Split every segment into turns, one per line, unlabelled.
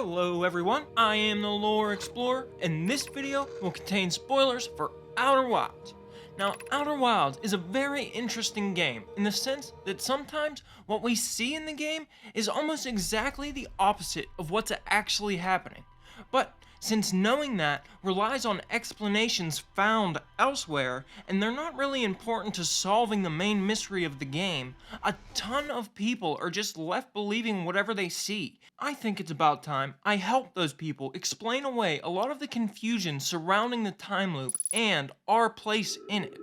Hello everyone, I am the Lore Explorer, and this video will contain spoilers for Outer Wilds. Now, Outer Wilds is a very interesting game in the sense that sometimes what we see in the game is almost exactly the opposite of what's actually happening. But since knowing that relies on explanations found elsewhere, and they're not really important to solving the main mystery of the game, a ton of people are just left believing whatever they see. I think it's about time I help those people explain away a lot of the confusion surrounding the time loop and our place in it.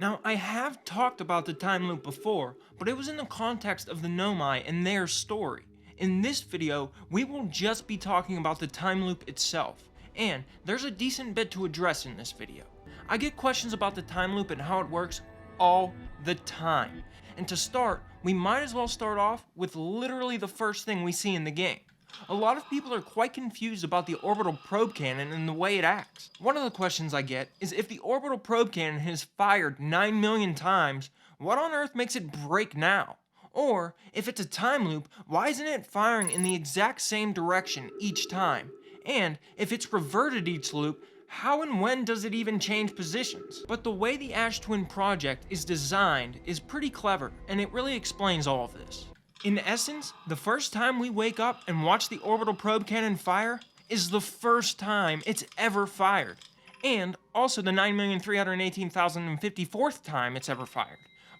Now, I have talked about the time loop before, but it was in the context of the Nomai and their story. In this video, we will just be talking about the time loop itself, and there's a decent bit to address in this video. I get questions about the time loop and how it works all the time, and to start, we might as well start off with literally the first thing we see in the game. A lot of people are quite confused about the orbital probe cannon and the way it acts. One of the questions I get is if the orbital probe cannon has fired 9 million times, what on earth makes it break now? Or, if it's a time loop, why isn't it firing in the exact same direction each time? And, if it's reverted each loop, how and when does it even change positions? But the way the Ash Twin project is designed is pretty clever, and it really explains all of this. In essence, the first time we wake up and watch the orbital probe cannon fire is the first time it's ever fired. And also the 9,318,054th time it's ever fired.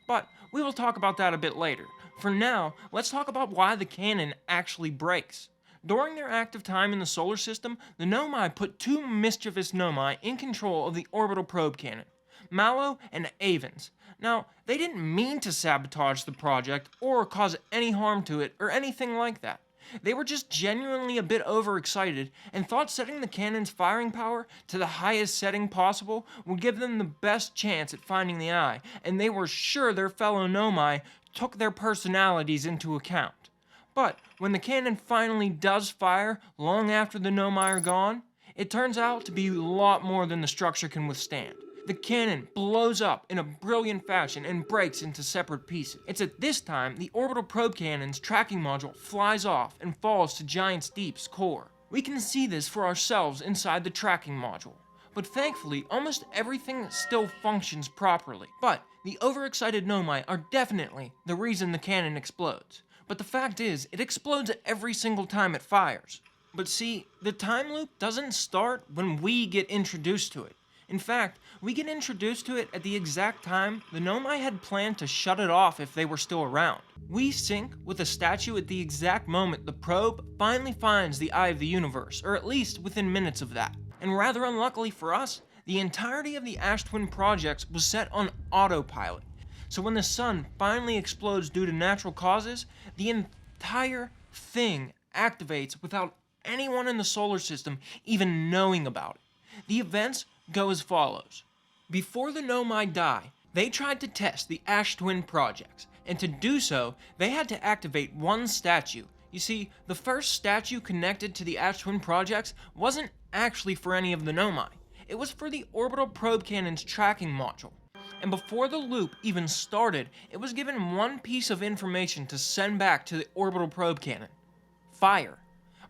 But we will talk about that a bit later. For now, let's talk about why the cannon actually breaks. During their active time in the solar system, the Nomai put two mischievous Nomai in control of the orbital probe cannon, Mallow and Avens. Now, they didn't mean to sabotage the project or cause any harm to it or anything like that. They were just genuinely a bit overexcited and thought setting the cannon's firing power to the highest setting possible would give them the best chance at finding the eye, and they were sure their fellow Nomai took their personalities into account. But when the cannon finally does fire long after the Nomai are gone, it turns out to be a lot more than the structure can withstand. The cannon blows up in a brilliant fashion and breaks into separate pieces. It's at this time the orbital probe cannon's tracking module flies off and falls to Giant's Deep's core. We can see this for ourselves inside the tracking module. But thankfully, almost everything still functions properly. But the overexcited Nomai are definitely the reason the cannon explodes. But the fact is, it explodes every single time it fires. But see, the time loop doesn't start when we get introduced to it. In fact, we get introduced to it at the exact time the Nomai had planned to shut it off if they were still around. We sync with a statue at the exact moment the probe finally finds the Eye of the Universe, or at least within minutes of that. And rather unluckily for us, the entirety of the Ash Twin projects was set on autopilot. So when the sun finally explodes due to natural causes, the entire thing activates without anyone in the solar system even knowing about it. The events go as follows. Before the Nomai die, they tried to test the Ash Twin projects, and to do so, they had to activate one statue. You see, the first statue connected to the Ash Twin projects wasn't actually for any of the Nomai. It was for the orbital probe cannon's tracking module. And before the loop even started, it was given one piece of information to send back to the orbital probe cannon: fire.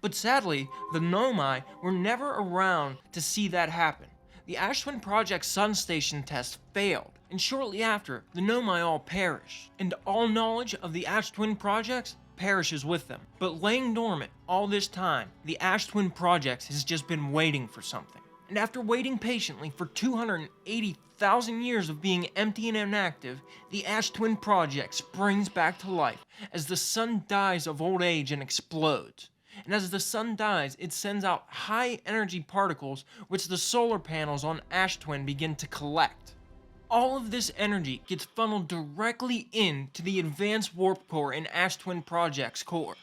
But sadly, the Nomai were never around to see that happen. The Ash Twin Project's Sun Station test failed, and shortly after, the Nomai all perished. And all knowledge of the Ash Twin Projects perishes with them. But laying dormant all this time, the Ash Twin Projects has just been waiting for something. And after waiting patiently for 280,000 years of being empty and inactive, the Ash Twin Project springs back to life as the sun dies of old age and explodes. And as the sun dies, it sends out high-energy particles which the solar panels on Ash Twin begin to collect. All of this energy gets funneled directly into the advanced warp core in Ash Twin Project's core,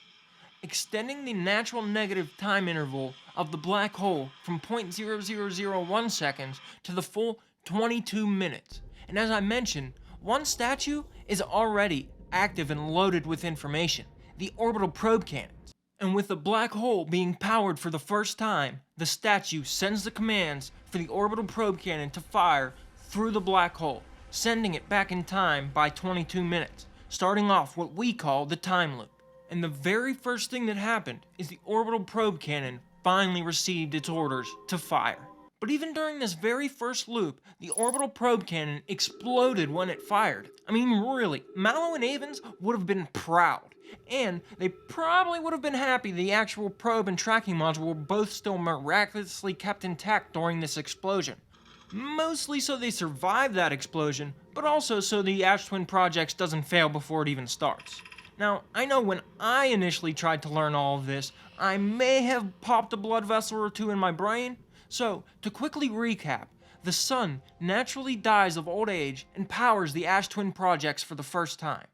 extending the natural negative time interval of the black hole from 0.0001 seconds to the full 22 minutes. And as I mentioned, one statue is already active and loaded with information, the orbital probe cannons. And with the black hole being powered for the first time, the statue sends the commands for the orbital probe cannon to fire through the black hole, sending it back in time by 22 minutes, starting off what we call the time loop. And the very first thing that happened is the orbital probe cannon finally received its orders to fire. But even during this very first loop, the orbital probe cannon exploded when it fired. I mean, really, Mallow and Avens would have been proud. And they probably would have been happy the actual probe and tracking module were both still miraculously kept intact during this explosion. Mostly so they survived that explosion, but also so the Ash Twin Projects doesn't fail before it even starts. Now, I know when I initially tried to learn all of this, I may have popped a blood vessel or two in my brain. So, to quickly recap, the sun naturally dies of old age and powers the Ash Twin Projects for the first time.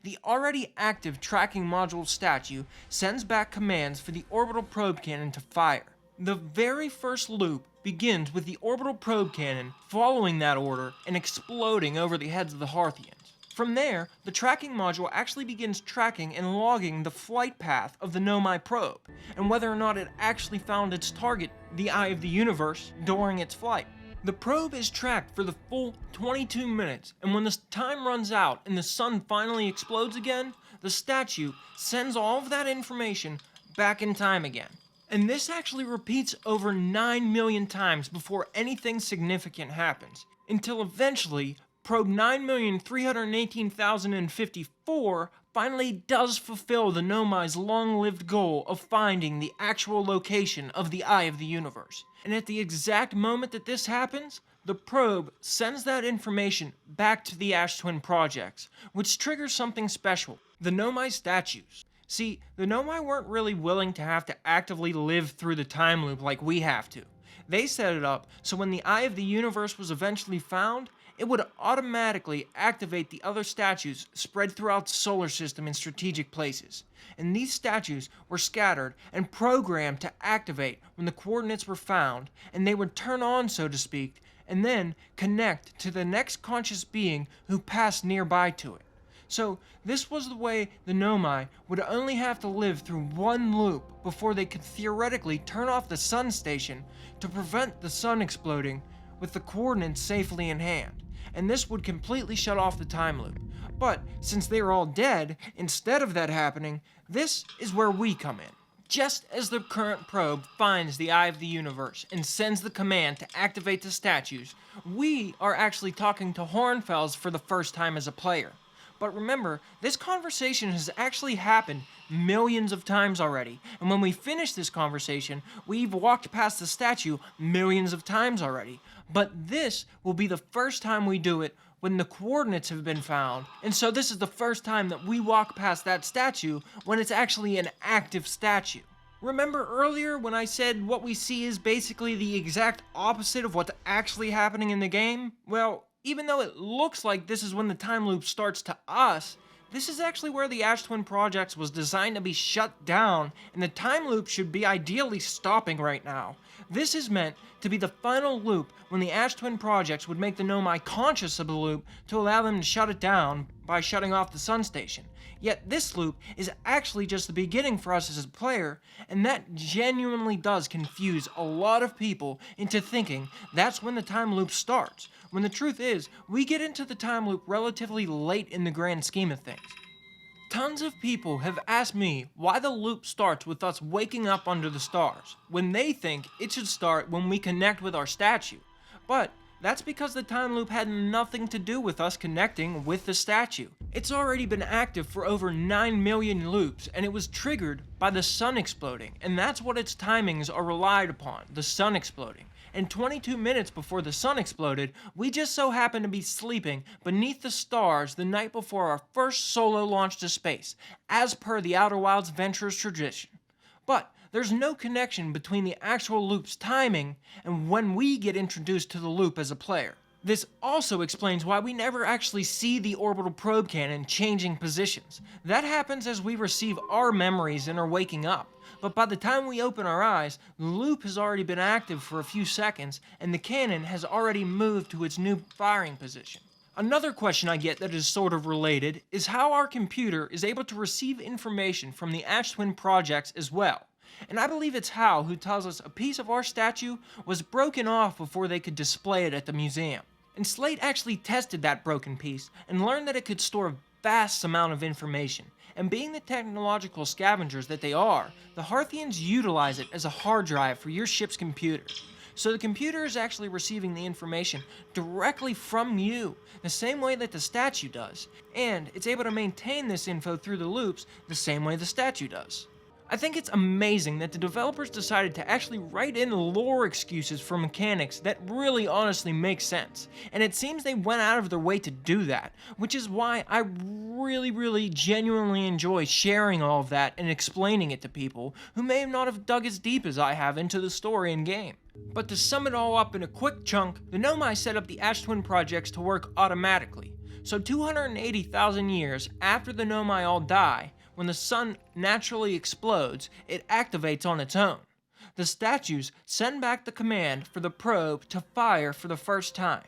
The already active tracking module statue sends back commands for the orbital probe cannon to fire. The very first loop begins with the orbital probe cannon following that order and exploding over the heads of the Hearthians. From there, the tracking module actually begins tracking and logging the flight path of the Nomai probe, and whether or not it actually found its target, the Eye of the Universe, during its flight. The probe is tracked for the full 22 minutes, and when the time runs out and the sun finally explodes again, the statue sends all of that information back in time again. And this actually repeats over 9 million times before anything significant happens, until eventually probe 9,318,054 finally does fulfill the Nomai's long-lived goal of finding the actual location of the Eye of the Universe. And at the exact moment that this happens, the probe sends that information back to the Ash Twin Projects, which triggers something special: the Nomai statues. See, the Nomai weren't really willing to have to actively live through the time loop like we have to. They set it up so when the Eye of the Universe was eventually found, it would automatically activate the other statues spread throughout the solar system in strategic places. And these statues were scattered and programmed to activate when the coordinates were found, and they would turn on, so to speak, and then connect to the next conscious being who passed nearby to it. So this was the way the Nomai would only have to live through one loop before they could theoretically turn off the sun station to prevent the sun exploding with the coordinates safely in hand. And this would completely shut off the time loop. But since they were all dead, instead of that happening, this is where we come in. Just as the current probe finds the Eye of the Universe and sends the command to activate the statues, we are actually talking to Hornfels for the first time as a player. But remember, this conversation has actually happened millions of times already, and when we finish this conversation, we've walked past the statue millions of times already. But this will be the first time we do it when the coordinates have been found, and so this is the first time that we walk past that statue when it's actually an active statue. Remember earlier when I said what we see is basically the exact opposite of what's actually happening in the game? Well, even though it looks like this is when the time loop starts to us, this is actually where the Ash Twin Projects was designed to be shut down, and the time loop should be ideally stopping right now. This is meant to be the final loop when the Ash Twin Projects would make the Nomai conscious of the loop to allow them to shut it down by shutting off the sun station. Yet this loop is actually just the beginning for us as a player, and that genuinely does confuse a lot of people into thinking that's when the time loop starts, when the truth is, we get into the time loop relatively late in the grand scheme of things. Tons of people have asked me why the loop starts with us waking up under the stars, when they think it should start when we connect with our statue. But that's because the time loop had nothing to do with us connecting with the statue. It's already been active for over 9 million loops, and it was triggered by the sun exploding, and that's what its timings are relied upon, the sun exploding. And 22 minutes before the sun exploded, we just so happened to be sleeping beneath the stars the night before our first solo launch to space, as per the Outer Wilds Venturer's tradition. But there's no connection between the actual loop's timing and when we get introduced to the loop as a player. This also explains why we never actually see the orbital probe cannon changing positions. That happens as we receive our memories and are waking up. But by the time we open our eyes, the loop has already been active for a few seconds, and the cannon has already moved to its new firing position. Another question I get that is sort of related is how our computer is able to receive information from the Ash Twin Projects as well. And I believe it's Hal who tells us a piece of our statue was broken off before they could display it at the museum. And Slate actually tested that broken piece and learned that it could store vast amount of information, and being the technological scavengers that they are, the Hearthians utilize it as a hard drive for your ship's computer. So the computer is actually receiving the information directly from you, the same way that the statue does, and it's able to maintain this info through the loops the same way the statue does. I think it's amazing that the developers decided to actually write in lore excuses for mechanics that really honestly make sense, and it seems they went out of their way to do that, which is why I really genuinely enjoy sharing all of that and explaining it to people who may not have dug as deep as I have into the story and game. But to sum it all up in a quick chunk, the Nomai set up the Ash Twin projects to work automatically. So 280,000 years after the Nomai all die, when the sun naturally explodes, it activates on its own. The statues send back the command for the probe to fire for the first time.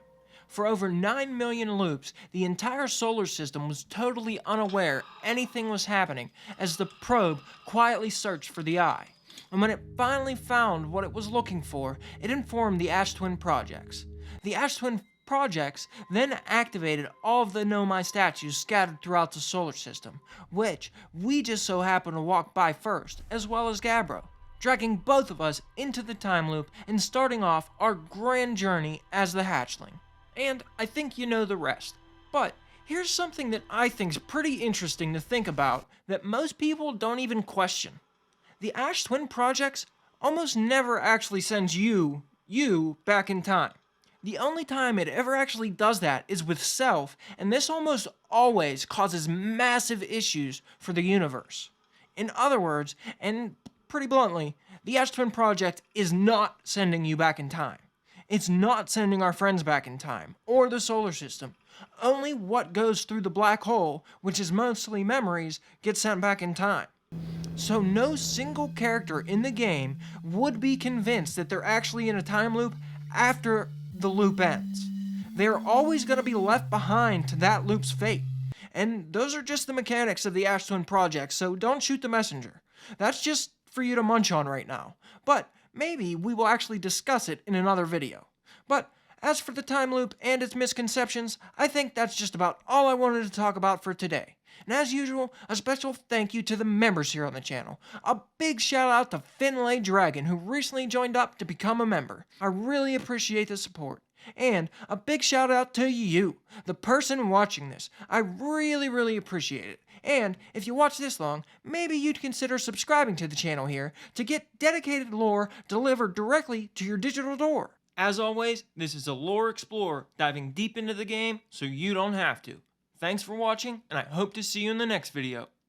For over 9 million loops, the entire solar system was totally unaware anything was happening as the probe quietly searched for the eye. And when it finally found what it was looking for, it informed the Ash Twin projects. The Ash Twin projects then activated all of the Nomai statues scattered throughout the solar system, which we just so happened to walk by first, as well as Gabbro, dragging both of us into the time loop and starting off our grand journey as the hatchling. And I think you know the rest. But here's something that I think's pretty interesting to think about that most people don't even question. The Ash Twin projects almost never actually sends you back in time. The only time it ever actually does that is with Self, and this almost always causes massive issues for the universe. In other words, and pretty bluntly, the Ash Twin project is not sending you back in time. It's not sending our friends back in time, or the solar system. Only what goes through the black hole, which is mostly memories, gets sent back in time. So no single character in the game would be convinced that they're actually in a time loop after the loop ends. They're always going to be left behind to that loop's fate. And those are just the mechanics of the Ash Twin project, so don't shoot the messenger. That's just for you to munch on right now. But maybe we will actually discuss it in another video. But as for the time loop and its misconceptions, I think that's just about all I wanted to talk about for today. And as usual, a special thank you to the members here on the channel. A big shout out to Finlay Dragon, who recently joined up to become a member. I really appreciate the support. And a big shout out to you, the person watching this. I really appreciate it. And if you watch this long, maybe you'd consider subscribing to the channel here to get dedicated lore delivered directly to your digital door. As always, this is a Lore Explorer diving deep into the game so you don't have to. Thanks for watching, and I hope to see you in the next video.